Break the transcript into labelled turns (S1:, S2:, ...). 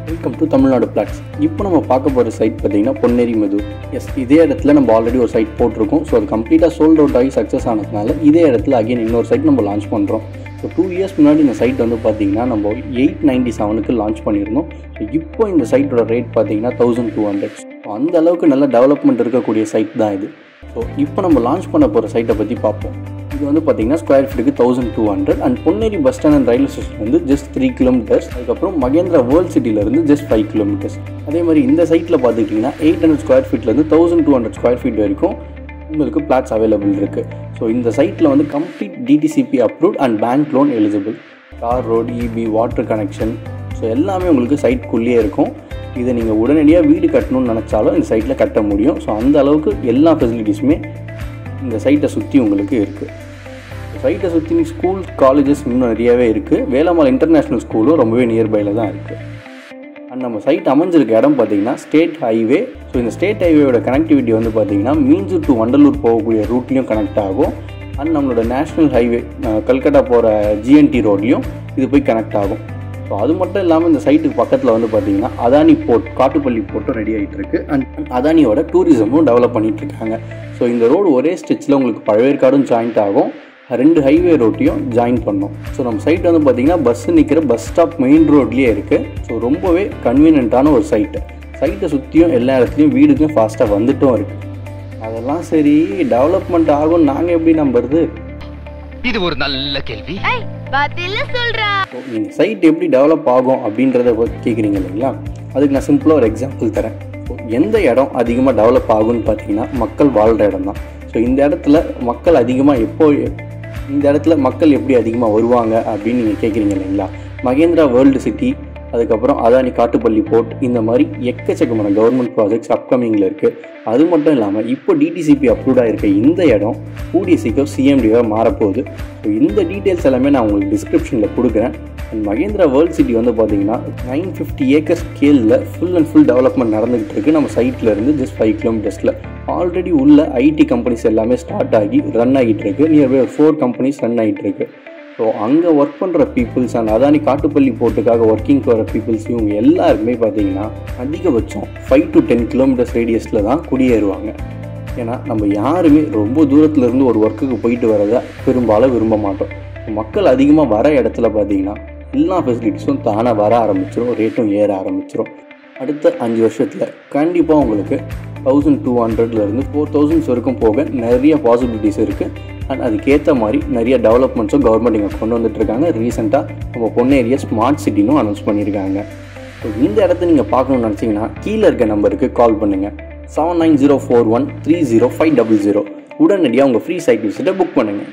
S1: Welcome to Tamil Nadu plots. இப்போ நம்ம பார்க்க போகிற சைட் பார்த்தீங்கன்னா பொன்னேரி மெது. எஸ், இதே இடத்துல நம்ம ஆல்ரெடி ஒரு சைட் போட்டிருக்கோம். ஸோ அது கம்ப்ளீட்டாக சோல்ட் அவுட் ஆகி சக்ஸஸ் ஆனதுனால இதே இடத்துல அகைன் இன்னொரு சைட் நம்ம லான்ச் பண்ணுறோம். ஸோ 2 இயர்ஸ் முன்னாடி இந்த சைட் வந்து பார்த்தீங்கன்னா நம்ம 897க்கு லான்ச் பண்ணியிருந்தோம். ஸோ இப்போ இந்த சைட்டோட ரேட் பார்த்தீங்கன்னா 1200. ஸோ அந்த அளவுக்கு நல்ல டெவலப்மெண்ட் இருக்கக்கூடிய சைட் தான் இது. ஸோ இப்போ நம்ம லான்ச் பண்ண போகிற சைட்டை பற்றி பார்ப்போம். இது வந்து பார்த்தீங்கன்னா ஸ்கொயர் ஃபீட்டுக்கு 1200 and Ponneri bus stand and railway ஸ்டேஷன்லேருந்து ஜஸ்ட் 3 கிலோமீட்டர்ஸ். அதுக்கப்புறம் மகேந்திரா வேர்ல்ட் சிட்டிலேருந்து ஜஸ்ட் 5 கிலோமீட்டர்ஸ். அதே மாதிரி இந்த சைட்டில் பார்த்துக்கிட்டிங்கன்னா 800 ஸ்கொயர் ஃபீட்லேருந்து 1200 ஸ்கொயர் ஃபீட் வரைக்கும் உங்களுக்கு பிளாட்ஸ் அவைலபிள் இருக்குது. ஸோ இந்த சைட்டில் வந்து complete DTCP approved and bank loan eligible. தார் road, EB, water connection, so எல்லாமே உங்களுக்கு சைட்குள்ளேயே இருக்கும். இதை நீங்கள் உடனடியாக வீடு கட்டணும்னு நினச்சாலும் இந்த சைட்டில் கட்ட முடியும். ஸோ அந்த அளவுக்கு எல்லா ஃபெசிலிட்டிஸுமே இந்த சைட்டை சுற்றி உங்களுக்கு இருக்குது. சைட்டை சுற்றி ஸ்கூல், காலேஜஸ் இன்னும் நிறையவே இருக்குது. வேலம்மாள் இன்டர்நேஷ்னல் ஸ்கூலும் ரொம்பவே நியர்பையில் தான் இருக்குது. அண்ட் நம்ம சைட் அமைஞ்சிருக்க இடம் பார்த்தீங்கன்னா ஸ்டேட் ஹைவே. ஸோ இந்த ஸ்டேட் ஹைவேயோட கனெக்டிவிட்டி வந்து பார்த்தீங்கன்னா மீஞ்சூர் டு வண்டலூர் போகக்கூடிய ரூட்லேயும் கனெக்ட் ஆகும். அண்ட் நம்மளோட நேஷ்னல் ஹைவே கல்கட்டா போகிற ஜிஎன்டி ரோட்லேயும் இது போய் கனெக்ட் ஆகும். ஸோ அது மட்டும் இல்லாமல் இந்த சைட்டுக்கு பக்கத்தில் வந்து பார்த்தீங்கன்னா அதானி போர்ட், காட்டுப்பள்ளி போர்ட்டும் ரெடி ஆகிட்டு இருக்கு. அண்ட் அதானியோட டூரிசமும் டெவலப் பண்ணிட்டு இருக்காங்க. ஸோ இந்த ரோடு ஒரே ஸ்ட்ரெச்சில் உங்களுக்கு பழவேற்காடும் ஜாயிண்ட் ஆகும், 2 ஹைவே ரோட்டையும் ஜாயின் பண்ணோம். ஸோ நம்ம சைட் வந்து பார்த்திங்கன்னா பஸ்ஸு நிற்கிற பஸ் ஸ்டாப் மெயின் ரோட்லேயே இருக்குது. ஸோ ரொம்பவே கன்வீனியன்ட்டான ஒரு சைட்டு. சைட்டை சுற்றியும் எல்லா இடத்துலையும் வீடுக்கும் ஃபாஸ்ட்டாக வந்துட்டும் இருக்குது. அதெல்லாம் சரி, டெவலப்மெண்ட் ஆகும் நாங்கள் எப்படி நம்புறது?
S2: இது ஒரு நல்ல கேள்வி.
S1: நீங்கள் சைட் எப்படி டெவலப் ஆகும் அப்படின்றத கேட்குறீங்க இல்லைங்களா? அதுக்கு நான் சிம்பிளாக ஒரு எக்ஸாம்பிள் தரேன். எந்த இடம் அதிகமாக டெவலப் ஆகும்னு பார்த்தீங்கன்னா மக்கள் வாழ்கிற இடம் தான். ஸோ இந்த இடத்துல மக்கள் அதிகமாக இந்த இடத்துல மக்கள் எப்படி அதிகமாக வருவாங்க அப்படின்னு நீங்கள் கேட்குறீங்க இல்லைங்களா? மகேந்திரா வேர்ல்டு சிட்டி, அதுக்கப்புறம் அதானி காட்டுப்பள்ளி போர்ட், இந்த மாதிரி எக்கச்சக்கமான கவர்மெண்ட் ப்ராஜெக்ட்ஸ் அப்கமிங்கில் இருக்குது. அது மட்டும் இல்லாமல் இப்போ டிடிசிபி அப்ரூவ்டாக இருக்க இந்த இடம் கூடிய சீக்கிரம் சிஎம்டியாக மாறப்போகுது. ஸோ இந்த டீட்டெயில்ஸ் எல்லாமே நான் உங்களுக்கு டிஸ்கிரிப்ஷனில் கொடுக்குறேன். அண்ட் மகேந்திரா வேர்ல்ட் சிட்டி வந்து பார்த்தீங்கன்னா 950 ஏக்கர் ஸ்கேலில் ஃபுல் அண்ட் ஃபுல் டெவலப்மெண்ட் நடந்துகிட்டு இருக்குது. நம்ம சைட்டில் இருந்து ஜஸ்ட் 5 கிலோமீட்டர்ஸில் ஆல்ரெடி உள்ள ஐடி கம்பெனிஸ் எல்லாமே ஸ்டார்ட் ஆகி ரன் ஆகிட்டு இருக்குது. நியர்பை 4 கம்பெனிஸ் ரன் ஆகிட்டு இருக்குது. ஸோ அங்கே ஒர்க் பண்ணுற பீப்புள்ஸ் அண்ட் அதானி காட்டுப்பள்ளி போர்ட்டுக்காக ஒர்க்கிங் வர பீப்புள்ஸ் இவங்க எல்லாருமே பார்த்தீங்கன்னா அதிகபட்சம் 5 to 10 கிலோமீட்டர்ஸ் ரேடியஸில் தான் குடியேறுவாங்க. ஏன்னா நம்ம யாருமே ரொம்ப தூரத்துலேருந்து ஒரு ஒர்க்குக்கு போயிட்டு வரதை பெரும்பாலும் விரும்ப மாட்டோம். மக்கள் அதிகமாக வர இடத்துல பார்த்தீங்கன்னா எல்லா ஃபெசிலிட்டிஸும் தானாக வர ஆரம்பிச்சிடும், ரேட்டும் ஏற ஆரம்பிச்சிடும். அடுத்த 5 வருஷத்தில் கண்டிப்பாக உங்களுக்கு 1200லேருந்து 4000 வரைக்கும் போக நிறைய பாசிபிலிட்டிஸ் இருக்குது. அண்ட் அதுக்கேற்ற மாதிரி நிறைய டெவலப்மெண்ட்ஸும் கவர்மெண்ட் இங்கே கொண்டு வந்துட்டுருக்காங்க. ரீசெண்டாக நம்ம பொன்னேரியை ஸ்மார்ட் சிட்டினும் அனௌன்ஸ் பண்ணியிருக்காங்க. ஸோ இந்த இடத்த நீங்கள் பார்க்கணுன்னு நினச்சிங்கன்னா கீழே இருக்க நம்பருக்கு கால் பண்ணுங்கள். 7904130500. உடனடியாக உங்கள் ஃப்ரீ சைட் விசிட்டை புக் பண்ணுங்கள்.